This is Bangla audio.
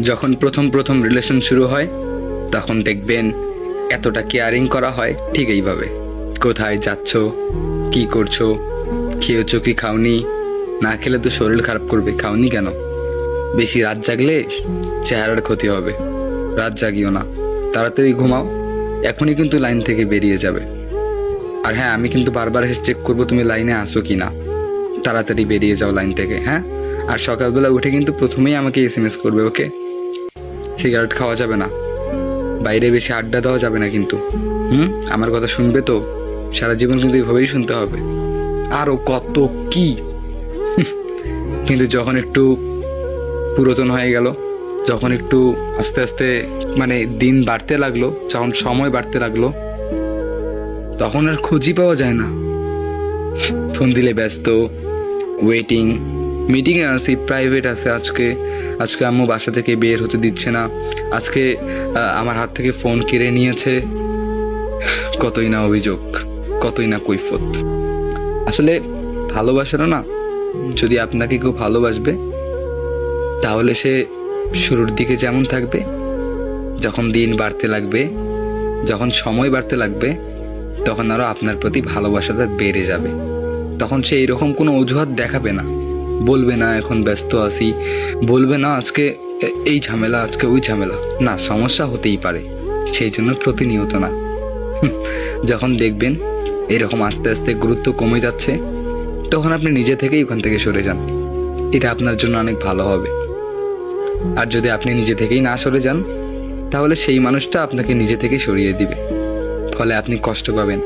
যখন প্রথম প্রথম রিলেশন শুরু হয় তখন দেখবেন এতটা কেয়ারিং করা হয় ঠিক এইভাবে। কোথায় যাচ্ছ, কি করছো, খেয়েছো কি খাওনি, না খেলে তো শরীর খারাপ করবে, খাওনি কেন, বেশি রাত জাগলে চেহারার ক্ষতি হবে, রাত জাগিও না, তাড়াতাড়ি ঘুমাও, এখনই কিন্তু লাইন থেকে বেরিয়ে যাবে। আর হ্যাঁ, আমি কিন্তু বারবার এসে চেক করবো তুমি লাইনে আসো কি না, তাড়াতাড়ি বেরিয়ে যাও লাইন থেকে। হ্যাঁ, আর সকালবেলা উঠে কিন্তু প্রথমেই আমাকে এসএমএস করবে, ওকে? সিগারেট খাওয়া যাবে না, বাইরে বেশি আড্ডা দেওয়া যাবে না কিন্তু। আমার কথা শুনবে তো, সারা জীবন কিন্তু এইভাবেই শুনতে হবে। আরও কত কি কিন্তু যখন একটু পুরাতন হয়ে গেল, যখন একটু আস্তে আস্তে মানে দিন বাড়তে লাগলো, যখন সময় বাড়তে লাগলো, তখন আর খুঁজই পাওয়া যায় না। ফোন দিলে ব্যস্ত, ওয়েটিং, মিটিংয়ে আছি, প্রাইভেট আছে, আজকে আম্মু বাসা থেকে বের হতে দিচ্ছে না, আজকে আমার হাত থেকে ফোন কেড়ে নিয়েছে, কতই না অভিযোগ, কতই না কৈফত। আসলে ভালোবাসারও না, যদি আপনাকে কেউ ভালোবাসবে তাহলে সে শুরুর দিকে যেমন থাকবে, যখন দিন বাড়তে লাগবে, যখন সময় বাড়তে লাগবে, তখন আরও আপনার প্রতি ভালোবাসাটা বেড়ে যাবে। তখন সে এরকম কোনো অজুহাত দেখাবে না, বলবে না এখন ব্যস্ত আছি, বলবে না আজকে এই ঝামেলা, আজকে ওই ঝামেলা, না, সমস্যা হতেই পারে, সেই জন্য প্রতিনিয়ত না। যখন দেখবেন এরকম আস্তে আস্তে গুরুত্ব কমে যাচ্ছে, তখন আপনি নিজে থেকেই ওখান থেকে সরে যান, এটা আপনার জন্য অনেক ভালো হবে। আর যদি আপনি নিজে থেকেই না সরে যান, তাহলে সেই মানুষটা আপনাকে নিজে থেকে সরিয়ে দিবে, ফলে আপনি কষ্ট পাবেন।